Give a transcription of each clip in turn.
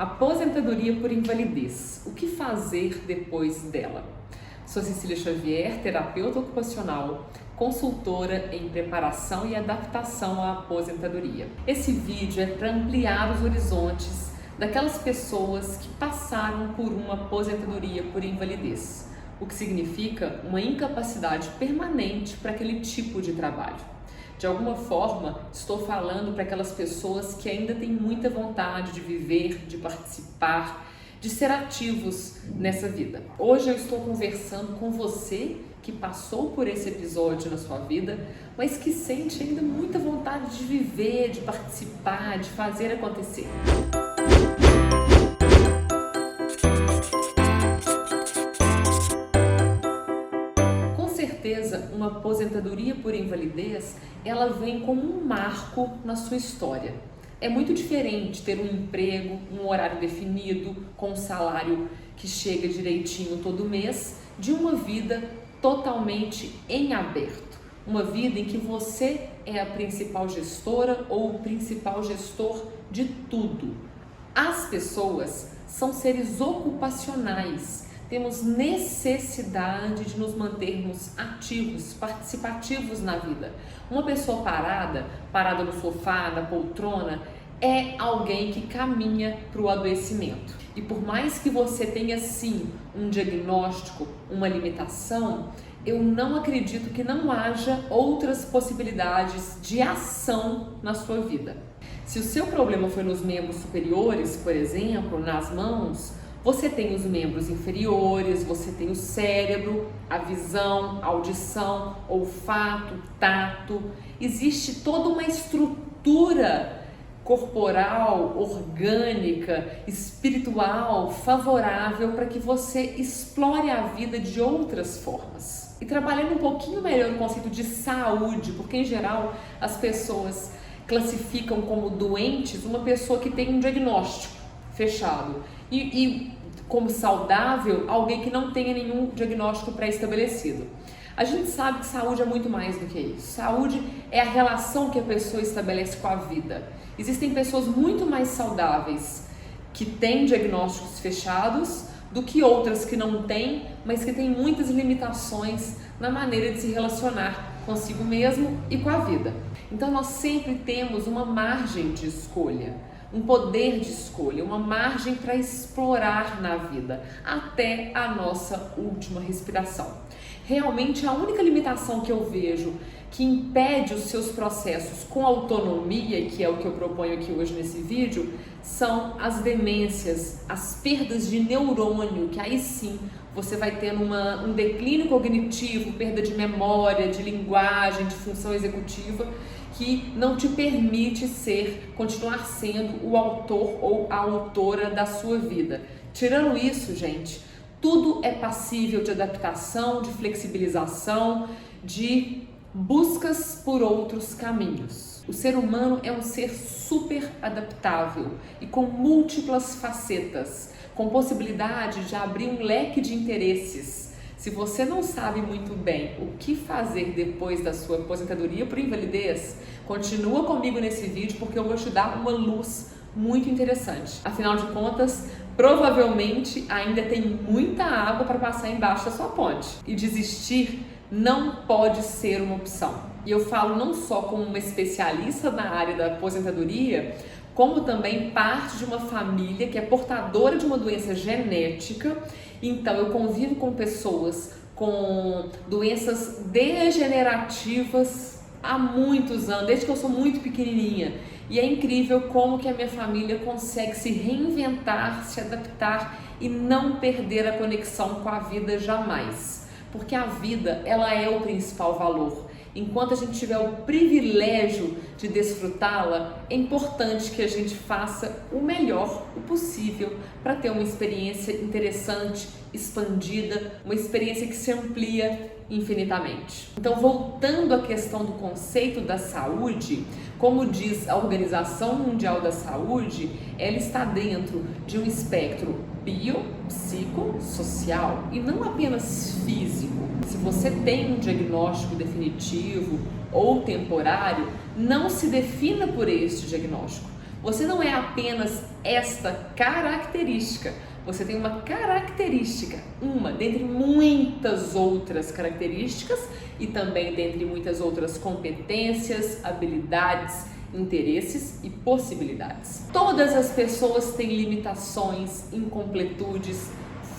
Aposentadoria por invalidez. O que fazer depois dela? Sou Cecília Xavier, terapeuta ocupacional, consultora em preparação e adaptação à aposentadoria. Esse vídeo é para ampliar os horizontes daquelas pessoas que passaram por uma aposentadoria por invalidez, o que significa uma incapacidade permanente para aquele tipo de trabalho. De alguma forma, estou falando para aquelas pessoas que ainda têm muita vontade de viver, de participar, de ser ativos nessa vida. Hoje eu estou conversando com você que passou por esse episódio na sua vida, mas que sente ainda muita vontade de viver, de participar, de fazer acontecer. Uma aposentadoria por invalidez, ela vem como um marco na sua história. É muito diferente ter um emprego, um horário definido, com um salário que chega direitinho todo mês, de uma vida totalmente em aberto. Uma vida em que você é a principal gestora ou o principal gestor de tudo. As pessoas são seres ocupacionais. Temos necessidade de nos mantermos ativos, participativos na vida. Uma pessoa parada no sofá, na poltrona, é alguém que caminha para o adoecimento. E por mais que você tenha sim um diagnóstico, uma limitação, eu não acredito que não haja outras possibilidades de ação na sua vida. Se o seu problema foi nos membros superiores, por exemplo, nas mãos, você tem os membros inferiores, você tem o cérebro, a visão, a audição, olfato, tato. Existe toda uma estrutura corporal, orgânica, espiritual, favorável para que você explore a vida de outras formas. E trabalhando um pouquinho melhor o conceito de saúde, porque em geral as pessoas classificam como doentes uma pessoa que tem um diagnóstico fechado. E como saudável, alguém que não tenha nenhum diagnóstico pré-estabelecido. A gente sabe que saúde é muito mais do que isso. Saúde é a relação que a pessoa estabelece com a vida. Existem pessoas muito mais saudáveis que têm diagnósticos fechados do que outras que não têm, mas que têm muitas limitações na maneira de se relacionar consigo mesmo e com a vida. Então nós sempre temos uma margem de escolha, um poder de escolha, uma margem para explorar na vida, até a nossa última respiração. Realmente a única limitação que eu vejo que impede os seus processos com autonomia, que é o que eu proponho aqui hoje nesse vídeo, são as demências, as perdas de neurônio, que aí sim você vai tendo um declínio cognitivo, perda de memória, de linguagem, de função executiva, que não te permite continuar sendo o autor ou a autora da sua vida. Tirando isso, gente, tudo é passível de adaptação, de flexibilização, de buscas por outros caminhos. O ser humano é um ser super adaptável e com múltiplas facetas, com possibilidade de abrir um leque de interesses. Se você não sabe muito bem o que fazer depois da sua aposentadoria por invalidez, continua comigo nesse vídeo porque eu vou te dar uma luz muito interessante. Afinal de contas, provavelmente ainda tem muita água para passar embaixo da sua ponte. E desistir não pode ser uma opção. E eu falo não só como uma especialista na área da aposentadoria, como também parte de uma família que é portadora de uma doença genética. Então eu convivo com pessoas com doenças degenerativas há muitos anos, desde que eu sou muito pequenininha. E é incrível como que a minha família consegue se reinventar, se adaptar e não perder a conexão com a vida jamais. Porque a vida, ela é o principal valor. Enquanto a gente tiver o privilégio de desfrutá-la, é importante que a gente faça o melhor, o possível, para ter uma experiência interessante, expandida, uma experiência que se amplia infinitamente. Então, voltando à questão do conceito da saúde, como diz a Organização Mundial da Saúde, ela está dentro de um espectro biopsicossocial e não apenas físico. Se você tem um diagnóstico definitivo ou temporário, não se defina por este diagnóstico, Você não é apenas esta característica. Você tem uma característica, uma dentre muitas outras características e também dentre muitas outras competências, habilidades, interesses e possibilidades. Todas as pessoas têm limitações, incompletudes,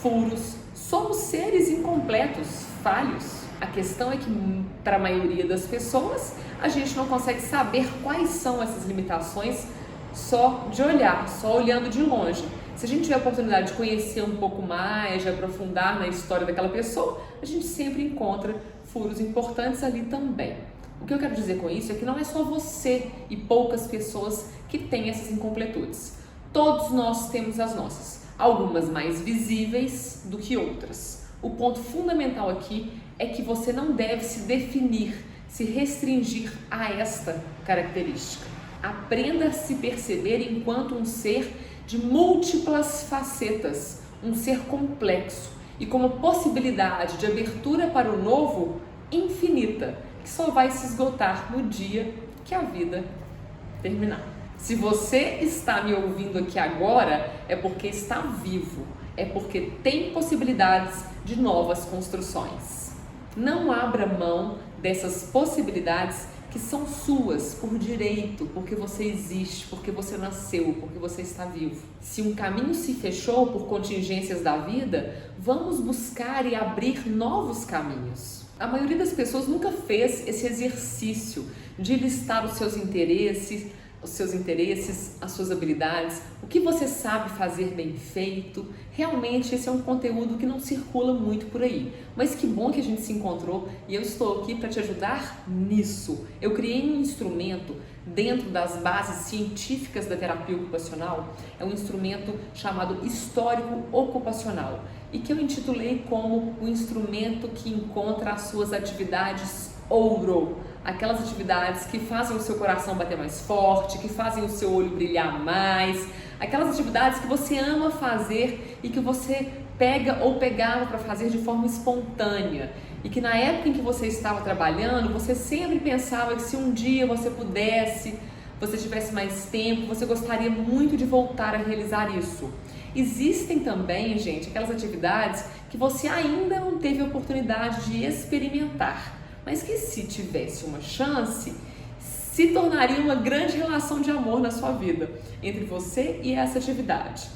furos. Somos seres incompletos, falhos. A questão é que, para a maioria das pessoas, a gente não consegue saber quais são essas limitações só de olhar, só olhando de longe. Se a gente tiver a oportunidade de conhecer um pouco mais, de aprofundar na história daquela pessoa, a gente sempre encontra furos importantes ali também. O que eu quero dizer com isso é que não é só você e poucas pessoas que têm essas incompletudes. Todos nós temos as nossas, algumas mais visíveis do que outras. O ponto fundamental aqui é que você não deve se definir, se restringir a esta característica. Aprenda a se perceber enquanto um ser de múltiplas facetas, um ser complexo e com uma possibilidade de abertura para o novo infinita, que só vai se esgotar no dia que a vida terminar. Se você está me ouvindo aqui agora, é porque está vivo, é porque tem possibilidades de novas construções. Não abra mão dessas possibilidades que são suas por direito, porque você existe, porque você nasceu, porque você está vivo. Se um caminho se fechou por contingências da vida, vamos buscar e abrir novos caminhos. A maioria das pessoas nunca fez esse exercício de listar os seus interesses, as suas habilidades, o que você sabe fazer bem feito. Realmente esse é um conteúdo que não circula muito por aí, mas que bom que a gente se encontrou e eu estou aqui para te ajudar nisso. Eu criei um instrumento dentro das bases científicas da terapia ocupacional, é um instrumento chamado histórico ocupacional e que eu intitulei como o instrumento que encontra as suas atividades ouro, aquelas atividades que fazem o seu coração bater mais forte, que fazem o seu olho brilhar mais, aquelas atividades que você ama fazer e que você pega ou pegava para fazer de forma espontânea e que na época em que você estava trabalhando, você sempre pensava que se um dia você pudesse, você tivesse mais tempo, você gostaria muito de voltar a realizar isso. Existem também, gente, aquelas atividades que você ainda não teve a oportunidade de experimentar, mas que se tivesse uma chance, se tornaria uma grande relação de amor na sua vida, entre você e essa atividade.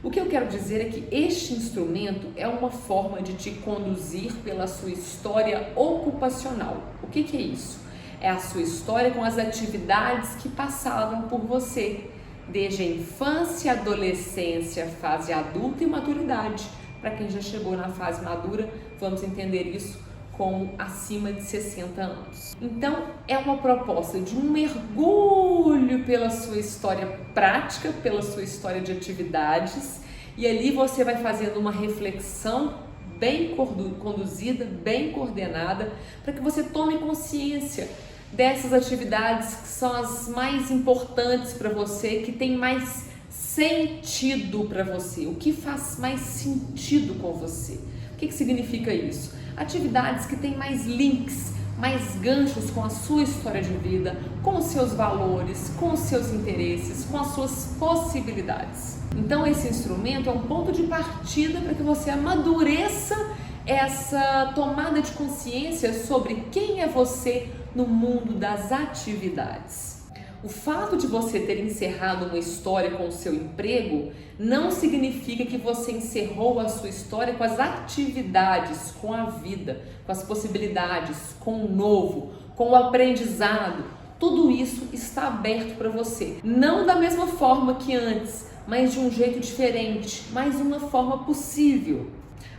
O que eu quero dizer é que este instrumento é uma forma de te conduzir pela sua história ocupacional. O que é isso? É a sua história com as atividades que passaram por você, desde a infância, adolescência, fase adulta e maturidade. Para quem já chegou na fase madura, vamos entender isso como acima de 60 anos. Então, é uma proposta de um mergulho pela sua história prática, pela sua história de atividades, e ali você vai fazendo uma reflexão bem conduzida, bem coordenada, para que você tome consciência dessas atividades que são as mais importantes para você, que tem mais sentido para você, o que faz mais sentido com você. O que significa isso? Atividades que têm mais links, mais ganchos com a sua história de vida, com os seus valores, com os seus interesses, com as suas possibilidades. Então esse instrumento é um ponto de partida para que você amadureça essa tomada de consciência sobre quem é você no mundo das atividades. O fato de você ter encerrado uma história com o seu emprego não significa que você encerrou a sua história com as atividades, com a vida, com as possibilidades, com o novo, com o aprendizado. Tudo isso está aberto para você. Não da mesma forma que antes, mas de um jeito diferente, mas uma forma possível.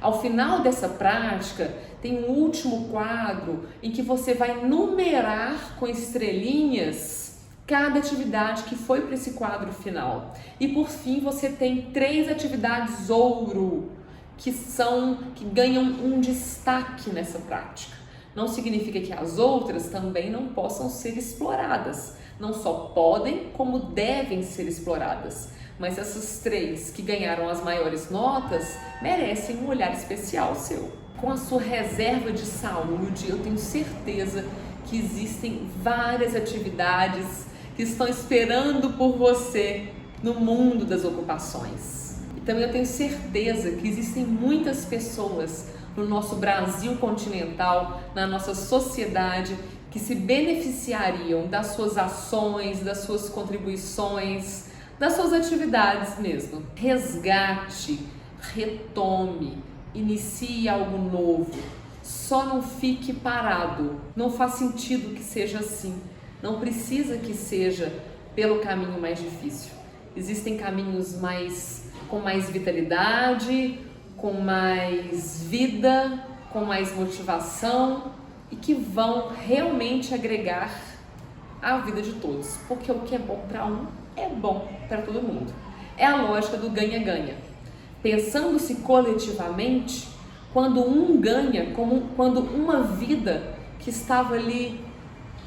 Ao final dessa prática, tem um último quadro em que você vai numerar com estrelinhas cada atividade que foi para esse quadro final. E por fim, você tem 3 atividades ouro que ganham um destaque nessa prática. Não significa que as outras também não possam ser exploradas. Não só podem, como devem ser exploradas. Mas essas 3 que ganharam as maiores notas merecem um olhar especial seu. Com a sua reserva de saúde, eu tenho certeza que existem várias atividades que estão esperando por você no mundo das ocupações. E também eu tenho certeza que existem muitas pessoas no nosso Brasil continental, na nossa sociedade, que se beneficiariam das suas ações, das suas contribuições, das suas atividades mesmo. Resgate, retome, inicie algo novo. Só não fique parado. Não faz sentido que seja assim. Não precisa que seja pelo caminho mais difícil. Existem caminhos com mais vitalidade, com mais vida, com mais motivação e que vão realmente agregar à vida de todos. Porque o que é bom para um é bom para todo mundo. É a lógica do ganha-ganha. Pensando-se coletivamente, quando um ganha, quando uma vida que estava ali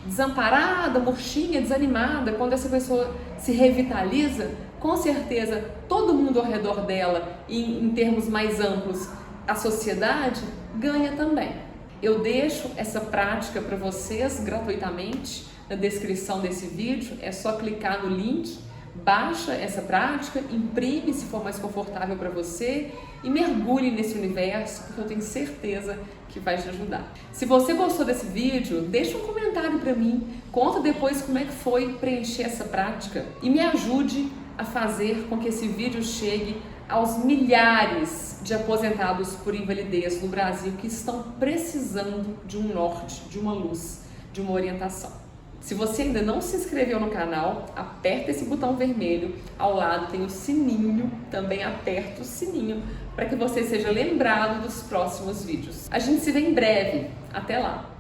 desamparada, murchinha, desanimada, quando essa pessoa se revitaliza, com certeza todo mundo ao redor dela, e em termos mais amplos, a sociedade, ganha também. Eu deixo essa prática para vocês gratuitamente na descrição desse vídeo, é só clicar no link, baixa essa prática, imprime se for mais confortável para você e mergulhe nesse universo, porque eu tenho certeza que vai te ajudar. Se você gostou desse vídeo, deixa um comentário para mim, conta depois como é que foi preencher essa prática e me ajude a fazer com que esse vídeo chegue aos milhares de aposentados por invalidez no Brasil que estão precisando de um norte, de uma luz, de uma orientação. Se você ainda não se inscreveu no canal, aperta esse botão vermelho, ao lado tem o sininho, também aperta o sininho para que você seja lembrado dos próximos vídeos. A gente se vê em breve, até lá!